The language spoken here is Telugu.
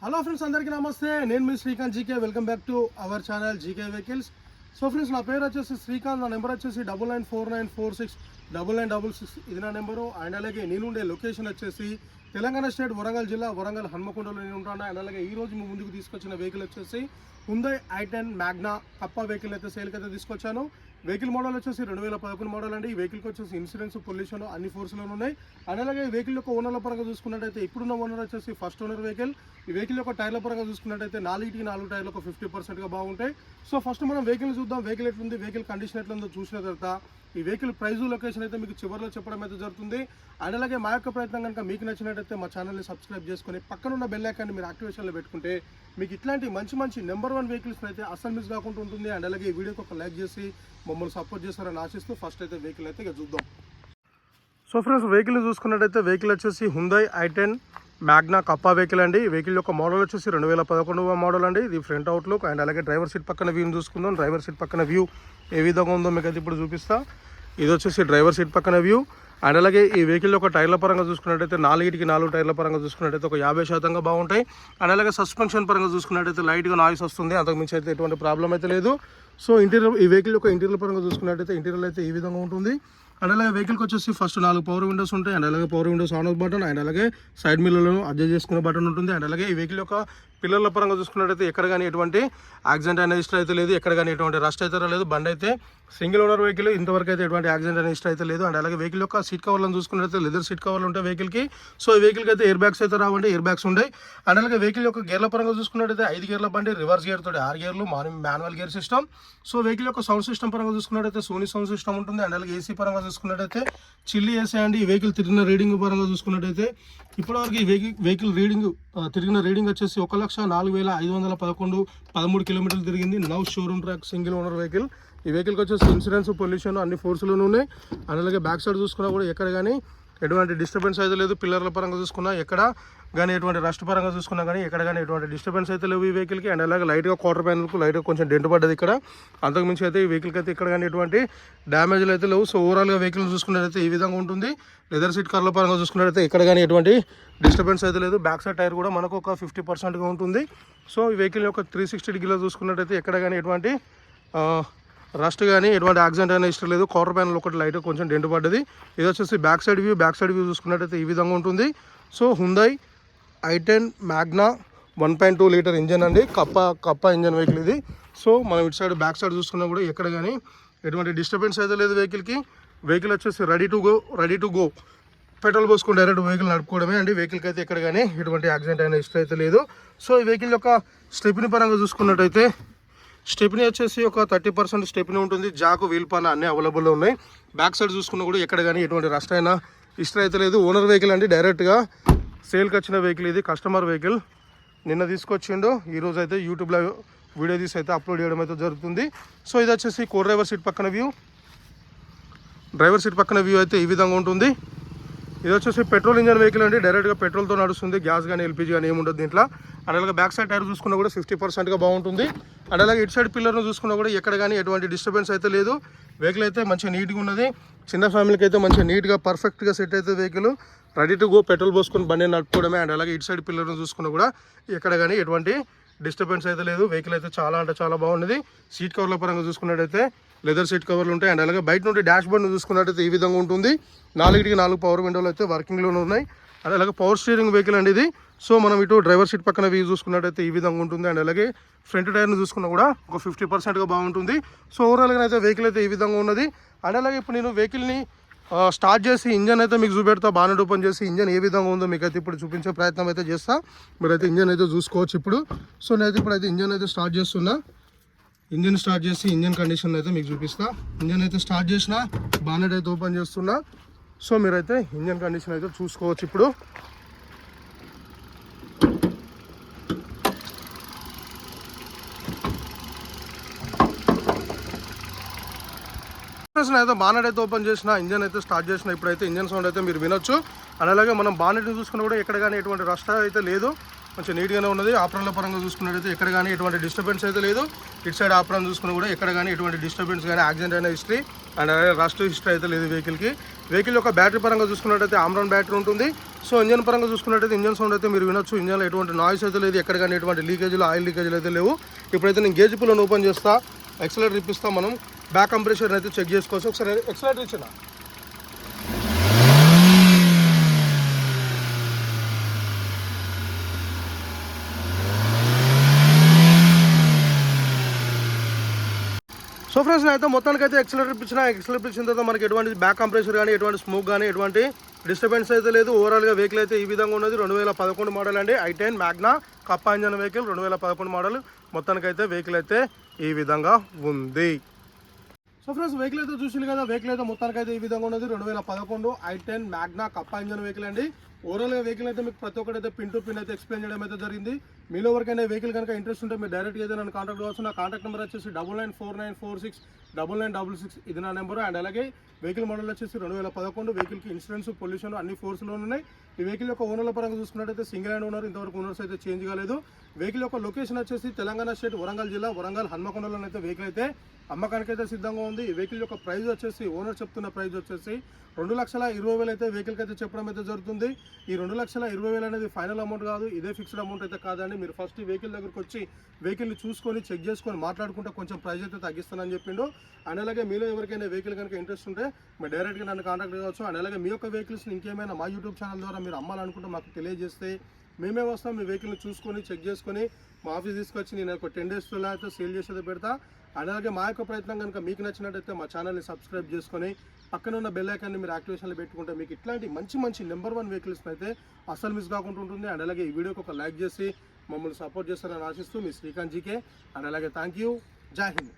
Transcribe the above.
హలో ఫ్రెండ్స్, అందరికీ నమస్తే. నేను మీ Srikanth GK. Welcome back to our channel GK vehicles. So friends, నా పేరు వచ్చేసి శ్రీకాంత్. నా నెంబర్ వచ్చేసి 9949469966. ఇది నా నెంబరు. అండ్ అలాగే నేనుండే లొకేషన్ వచ్చేసి తెలంగాణ స్టేట్ వరంగల్ జిల్లా, వరంగల్ హన్మకొండలో నేను ఉంటాను. అండ్ అలాగే ఈ రోజు మీ ముందుకు తీసుకొచ్చిన వెహికల్ వచ్చేసి Hyundai i10 Magna Kappa vehicle అయితే సేల్కి అయితే తీసుకొచ్చాను. వెహికల్ మోడల్ వచ్చేసి 2011 మోడల్ అండి. ఈ వెహికల్కి వచ్చేసి ఇన్సూరెన్స్, పొల్యూషన్ అన్ని ఫోర్స్లోనే ఉన్నాయి. అండ్ అలాగే ఈ వెహికల్ యొక్క ఓనర్ల పరంగా చూసుకున్నట్టయితే ఇప్పుడున్న ఓనర్ వచ్చేసి ఫస్ట్ ఓనర్ వెహికల్. ఈ వెహికల్ యొక్క టైర్ల పరంగా చూసుకున్నట్టయితే 4 టైర్లు ఒక 50%గా బాగుంటాయి. సో ఫస్ట్ మనం వెహికల్ చూద్దాం. వెహికల్ ఎట్లుంది, వెహికల్ కండిషన్ ఎట్లుందో చూసిన తర్వాత ఈ వెహికల్ ప్రైజు, లొకేషన్ అయితే మీకు చివరిలో చెప్పడం అయితే జరుగుతుంది. అండ్ అలాగే మా యొక్క ప్రయత్నం కనుక మీకు నచ్చినట్టయితే మా ఛానల్ని సబ్స్క్రైబ్ చేసుకొని పక్కనున్న బెల్ ఐకాన్ని మీరు యాక్టివేషన్లో పెట్టుకుంటే మీకు ఇట్లాంటి మంచి నెంబర్ 1 వెహికల్స్ అయితే అస్సలు మిస్ కాకుండా ఉంటుంది. అండ్ అలాగే ఈ వీడియోకి ఒక లైక్ చేసి మమ్మల్ని సపోర్ట్ చేస్తారని ఆశిస్తూ ఫస్ట్ అయితే వెహికల్ అయితే ఇక చూద్దాం. సో ఫ్రెండ్స్, వెహికల్ చూసుకున్నట్టయితే వెహికల్ వచ్చేసి Hyundai i10 Magna Kappa vehicle అండి. ఈ వెహికల్ యొక్క మోడల్ వచ్చేసి 2011 మోడల్ అండి. ఇది ఫ్రంట్ అవుట్లుక్. అండ్ అలాగే డ్రైవర్ సీట్ పక్కన వ్యూని చూసుకుందాం. డ్రైవర్ సీట్ పక్కన వ్యూ ఏ విధంగా ఉందో మీకు అయితే ఇప్పుడు చూపిస్తా. ఇది వచ్చేసి డ్రైవర్ సీట్ పక్కన వ్యూ. అండ్ అలాగే ఈ వెహికల్ యొక్క టైర్ల పరంగా చూసుకున్నట్టయితే 4 టైర్ల పరంగా చూసుకున్నట్టయితే ఒక 50% బాగుంటాయి. అండ్ అలాగే సస్పెన్షన్ పరంగా చూసుకున్నట్టయితే లైట్గా నాయిస్ వస్తుంది, అంతకుమించి అయితే ఎటువంటి ప్రాబ్లం అయితే లేదు. సో ఇంటీరియర్, ఈ వెహికల్ యొక్క ఇంటీరియర్ పరంగా చూసుకున్నట్టయితే ఇంటీరియర్ అయితే ఈ విధంగా ఉంటుంది. అండ్ అలాగే వెహికల్కి వచ్చేసి ఫస్ట్ 4 పవర్ విండోస్ ఉంటాయి. అండ్ అలాగే power Windows on off button, and అలాగే సైడ్ మిర్రర్లను అడ్జస్ట్ చేసుకునే బటన్ ఉంటుంది. అండ్ అలాగే ఈ వెహికల్ యొక్క పిల్లర్ల పరంగా చూసుకున్నట్టయితే ఎక్కడ కానీ ఎటువంటి యాక్సిడెంట్ అనే హిస్టరీ అయితే లేదు. ఎక్కడ కానీ ఎటువంటి రస్ట్ అయితే రాలేదు. బండి అయితే సింగిల్ ఓనర్ వెహికల్, ఇంతవరకు అయితే ఎటువంటి యాక్సిడెంట్ అనే హిస్టరీ అయితే లేదు. అండ్ అలాగే వెహికల్ యొక్క సీట్ కవర్లను చూసుకున్నట్టయితే లెదర్ సీట్ కవర్లు ఉంటాయి వెహికల్కి. సో ఈ వెహికల్కి అయితే ఎయిర్ బ్యాగ్స్ అయితే రావండి, ఎయిర్ బ్యాగ్స్ ఉంటాయి. అండ్ అలాగే వెహికల్ యొక్క గేర్ల పరంగా చూసుకున్నట్టయితే 5 గేర్ల బండి, రివర్స్ గేర్ తోటి 6 గేర్లు, manual gear system. So vehicle యొక్క సౌండ్ సిస్టమ్ పరంగా చూసుకున్నట్టయితే సోనీ సౌండ్ సిస్టమ్ ఉంటుంది. అండ్ అలాగే ఏసీ పరంగా చూసుకున్నట్టయితే చిల్లి ఏసీ అండి. ఈ వెహికల్ తిరిగిన రీడింగ్ పరంగా చూసుకున్నట్టయితే ఇప్పటివరకు ఈ వెహికల్ తిరిగిన రీడింగ్ వచ్చేసి 1,04,511 కిలోమీటర్లు తిరిగింది. Now showroom track, single owner vehicle. ఈ వెహికల్కి వచ్చేసి ఇన్సూరెన్స్, పొల్యూషన్ అన్ని ఫోర్స్లోనే ఉన్నాయి. అండ్ అలాగే బ్యాక్ సైడ్ చూసుకున్నా కూడా ఎక్కడ కానీ ఎటువంటి డిస్టర్బెన్స్ అయితే లేదు. పిల్లర్ల పరంగా చూసుకున్నా ఎక్కడ కానీ ఎటువంటి రస్ట్ పరంగా చూసుకున్నా కానీ ఎక్కడ కానీ ఎటువంటి డిస్టర్బెన్స్ అయితే లేవు ఈ వెహికల్కి. అండ్ అలాగే లైట్గా క్వార్టర్ ప్యానల్కు లైట్గా కొంచెం డెంట్ పడ్డది ఇక్కడ. అంతకుమించి అయితే ఈ వెహికల్కి అయితే ఇక్కడ కానీ ఎటువంటి డ్యామేజ్లు అయితే లేవు. సో ఓవరాల్గా వెహికల్ చూసుకున్నట్టయితే ఈ విధంగా ఉంటుంది. లెదర్ సీట్ కవర్ల పరంగా చూసుకున్నట్టయితే ఎక్కడ కానీ ఎటువంటి డిస్టర్బెన్స్ అయితే లేదు. బ్యాక్ సైడ్ టైర్ కూడా మనకు ఒక 50%గా ఉంటుంది. సో ఈ వెహికల్ యొక్క 360 డిగ్రీలో చూసుకున్నట్టయితే ఎక్కడ కానీ ఎటువంటి రస్ట్ కానీ ఎటువంటి యాక్సిడెంట్ అయినా ఇష్టం లేదు. క్వార్టర్ ప్యానల్ ఒకటి లైట్ కొంచెం డెంట్ పడ్డది. ఇది వచ్చేసి బ్యాక్ సైడ్ వ్యూ చూసుకున్నట్టయితే ఈ విధంగా ఉంటుంది. So Hyundai i10 Magna 1.2 litre engine అండి. కప్పా ఇంజన్ వెహికల్ ఇది. సో మనం ఇటు సైడ్ బ్యాక్ సైడ్ చూసుకున్నా కూడా ఎక్కడ కానీ ఎటువంటి డిస్టర్బెన్స్ అయితే లేదు వెహికల్కి. వెహికల్ వచ్చేసి రెడీ టు గో. పెట్రోల్ పోసుకుని డైరెక్ట్ వెహికల్ నడుపుకోవడమే అండి. వెహికల్కి అయితే ఎక్కడ కానీ ఎటువంటి యాక్సిడెంట్ అయినా ఇష్టం అయితే లేదు. సో ఈ వెహికల్ యొక్క స్టెప్ని పరంగా చూసుకున్నట్టయితే స్టెప్ని వచ్చేసి ఒక 30% స్టెప్ని ఉంటుంది. జాకు, వీల్ పాన అన్నీ అవైలబుల్లో ఉన్నాయి. బ్యాక్ సైడ్ చూసుకున్నా కూడా ఎక్కడ కానీ ఎటువంటి రస్ట్ అయినా ఇష్టం అయితే లేదు. ఓనర్ వెహికల్ అండి, డైరెక్ట్గా సేల్కి వచ్చిన వెహికల్ ఇది. కస్టమర్ వెహికల్ నిన్న తీసుకొచ్చిండు. ఈరోజు అయితే యూట్యూబ్లో వీడియో తీసి అయితే అప్లోడ్ చేయడం అయితే జరుగుతుంది. సో ఇది వచ్చేసి డ్రైవర్ సీట్ పక్కన వ్యూ. డ్రైవర్ సీట్ పక్కన వ్యూ అయితే ఈ విధంగా ఉంటుంది. ఇది వచ్చేసి పెట్రోల్ ఇంజన్ వెహికల్ అండి. డైరెక్ట్గా పెట్రోల్తో నడుస్తుంది. గ్యాస్ కానీ ఎల్పిజీ కానీ ఏముండదు దీంట్లో. అండ్ అలాగే బ్యాక్ సైడ్ టైర్ చూసుకున్నా కూడా 50%గా బాగుంటుంది. అండ్ అలాగే ఇటు సైడ్ పిల్లర్ను చూసుకున్నా కూడా ఎక్కడ కానీ ఎటువంటి డిస్టర్బెన్స్ అయితే లేదు. వెహికల్ అయితే మంచిగా నీట్గా ఉన్నది. చిన్న ఫ్యామిలీకి అయితే మంచిగా నీట్గా పర్ఫెక్ట్గా సెట్ అయితే vehicle. Ready to go. Petrol పోసుకొని బండి నడుపుకోవడమే. అండ్ అలాగే ఇటు సైడ్ పిల్లర్ను చూసుకున్నా కూడా ఎక్కడ కానీ ఎటువంటి డిస్టర్బెన్స్ అయితే లేదు. వెహికల్ అయితే చాలా అంటే చాలా బాగున్నది. సీట్ కవర్ల పరంగా చూసుకున్నట్టయితే లెదర్ సీట్ కవర్లు ఉంటాయి. అండ్ అలాగే బయట నుండి డాష్ బోర్డ్ను చూసుకున్నట్టయితే ఈ విధంగా ఉంటుంది. 4 పవర్ విండోలు అయితే వర్కింగ్లోనే ఉన్నాయి. అండ్ అలాగే పవర్ స్టీరింగ్ వెహికల్ అండి ఇది. సో మనం ఇటు డ్రైవర్ సీట్ పక్కన వ్యూ చూసుకున్నట్టయితే ఈ విధంగా ఉంటుంది. అండ్ అలాగే ఫ్రంట్ టైర్ను చూసుకున్నా కూడా ఒక 50%గా బాగుంటుంది. సో ఓవరాల్గా అయితే వెహికల్ అయితే ఈ విధంగా ఉన్నది. అండ్ అలాగే ఇప్పుడు నేను వెహికల్ని స్టార్ట్ చేసి ఇంజన్ అయితే మీకు చూపెడతా. బానెట్ ఓపెన్ చేసి ఇంజన్ ఏ విధంగా ఉందో మీకు అయితే ఇప్పుడు చూపించే ప్రయత్నం అయితే చేస్తా. మీరైతే ఇంజన్ అయితే చూసుకోవచ్చు ఇప్పుడు. సో నేనైతే ఇప్పుడైతే ఇంజన్ అయితే స్టార్ట్ చేస్తున్నా. ఇంజన్ స్టార్ట్ చేసి ఇంజన్ కండిషన్ అయితే మీకు చూపిస్తా. ఇంజన్ అయితే స్టార్ట్ చేసిన, బానెట్ అయితే ఓపెన్ చేస్తున్నా. సో మీరైతే ఇంజన్ కండిషన్ అయితే చూసుకోవచ్చు ఇప్పుడు. అయితే బానెట్ అయితే ఓపెన్ చేసిన, ఇంజన్ అయితే స్టార్ట్ చేసిన. ఇప్పుడైతే ఇంజన్ సౌండ్ అయితే మీరు వినొచ్చు. అండ్ అలాగే మనం బానెట్ని చూసుకున్నా కూడా ఎక్కడ కానీ ఎటువంటి రస్ట్ అయితే లేదు. కొంచెం నీట్గానే ఉన్నది. ఆప్రాన్ల పరంగా చూసుకున్నట్టయితే ఎక్కడ కానీ ఎటువంటి డిస్టర్బెన్స్ అయితే లేదు. ఇటు సైడ్ ఆప్రాన్ చూసుకున్నా కూడా ఎక్కడ కానీ ఎటువంటి డిస్టర్బెన్స్ కానీ యాక్సిడెంట్ అయిన హిస్టరీ అండ్ రస్ట్ హిస్టరీ అయితే లేదు వెహికల్కి. వెహికల్ యొక్క బ్యాటరీ పరంగా చూసుకున్నట్టయితే ఆమ్రాన్ బ్యాటరీ ఉంటుంది. సో ఇంజన్ పరంగా చూసుకున్నట్టయితే ఇంజన్ సౌండ్ అయితే మీరు వినొచ్చు. ఇంజన్లో ఎటువంటి నాయిస్ అయితే లేదు. ఎక్కడ కానీ ఎటువంటి లీకేజీలు ఆయిల్ లీకేజీలు అయితే లేవు. ఇప్పుడైతే నేను గేజ్ పుల్లను ఓపెన్ చేస్తా, ఎక్సలేటర్ ఇప్పిస్తా, మనం బ్యాక్ కంప్రెషర్ అయితే చెక్ చేసుకోవచ్చు. ఒకసారి ఎక్సలేటర్ ఇచ్చిన సో ఫ్రెండ్స్ అయితే మొత్తానికి అయితే ఎక్సలేటర్ ఇచ్చిన తర్వాత మనకి ఎటువంటి బ్యాక్ కంప్రెషర్ కానీ ఎటువంటి స్మోక్ కానీ ఎటువంటి డిస్టర్బెన్స్ అయితే లేదు. ఓవరాల్గా వెహికల్ అయితే ఈ విధంగా ఉన్నది. 2011 మోడల్ అండి. i10 Magna Kappa engine vehicle 2011 model. మొత్తానికి అయితే వెహికల్ అయితే ఈ విధంగా ఉంది. సో ఫ్రెండ్స్ వెహికల్ అయితే చూసింది కదా, వెహికల్ అయితే మొత్తానికి అయితే ఈ విధంగా ఉన్నది. 2011 i10 Magna Kappa engine vehicle అండి. ఓవరాల్గా వెహికల్ అయితే మీకు ప్రతి ఒక్కరైతే పిన్ టు పిన్ అయితే ఎక్స్ప్లెయిన్ చేయడం అయితే జరిగింది. మీలో ఎవరికైనా వెహికల్ కనుక ఇంట్రెస్ట్ ఉంటే మీరు డైరెక్ట్గా అయితే నన్ను కాంటాక్ట్ కావచ్చు. నా కాంటాక్ట్ నెంబర్ వచ్చేసి 9949469966 ఇది నా నెంబర్. అండ్ అలాగే వెహికల్ మోడల్ వచ్చేసి 2011. వెహికల్కి ఇన్సూరెన్స్ పొల్యూషన్ అన్ని ఫోర్స్లో ఉన్నాయి. ఈ వెహికల్ యొక్క ఓనర్ల పరంగా చూసుకున్నట్టయితే సింగిల్ హ్యాండ్ ఓనర్, ఇంతవరకు ఓనర్స్ అయితే చేంజ్ కాలేదు. వెహికల్ యొక్క లొకేషన్ వచ్చేసి తెలంగాణ స్టేట్ వరంగల్ జిల్లా వరంగల్ హన్మకొండలో అయితే వెహికల్ అయితే అమ్మకానికి అయితే సిద్ధంగా ఉంది. ఈ వెహికల్ యొక్క ప్రైస్ వచ్చేసి ఓనర్ చెప్తున్న ప్రైస్ వచ్చేసి 2,20,000 అయితే వెహికల్కి అయితే చెప్పడం అయితే జరుగుతుంది. ఈ 2,20,000 అనేది ఫైనల్ అమౌంట్ కాదు, ఇదే ఫిక్స్డ్ అమౌంట్ అయితే కాదండి. మీరు ఫస్ట్ వెహికల్ దగ్గరకు వచ్చి వెహికల్ని చూసుకొని చెక్ చేసుకొని మాట్లాడుకుంటే కొంచెం ప్రైస్ అయితే తగ్గిస్తానని చెప్పిండు. అండ్ అలాగే మీలో ఎవరికైనా వెహికల్ కనుక ఇంట్రెస్ట్ ఉంటే మీరు డైరెక్ట్గా నన్ను కాంటాక్ట్ కావచ్చు. అండ్ అలాగే మీ యొక్క వెహికల్స్ని ఇంకేమైనా మా యూట్యూబ్ ఛానల్ ద్వారా మీరు అమ్మాలనుకుంటే మాకు తెలియజేస్తే మేమే వస్తాం. మీ వెహికల్ని చూసుకొని చెక్ చేసుకొని మా ఆఫీస్ తీసుకొచ్చి నేను ఒక 10 days అయితే సేల్ చేసేది పెడతా. అండ్ అలాగే మా యొక్క ప్రయత్నం కనుక మీకు నచ్చినట్టయితే మా ఛానల్ని సబ్స్క్రైబ్ చేసుకొని పక్కన ఉన్న బెల్ ఐకాన్ని మీరు యాక్టివేషన్లో పెట్టుకుంటే మీకు ఇట్లాంటి మంచి నెంబర్ 1 వెహికల్స్ అయితే అస్సలు మిస్ కాకుండా ఉంటుంది. అండ్ అలాగే ఈ వీడియోకి ఒక లైక్ చేసి మమ్మల్ని సపోర్ట్ చేస్తారని ఆశిస్తూ మీ శ్రీకాంత్ జీకే. అండ్ అలాగే థ్యాంక్ యూ. జై హింద్.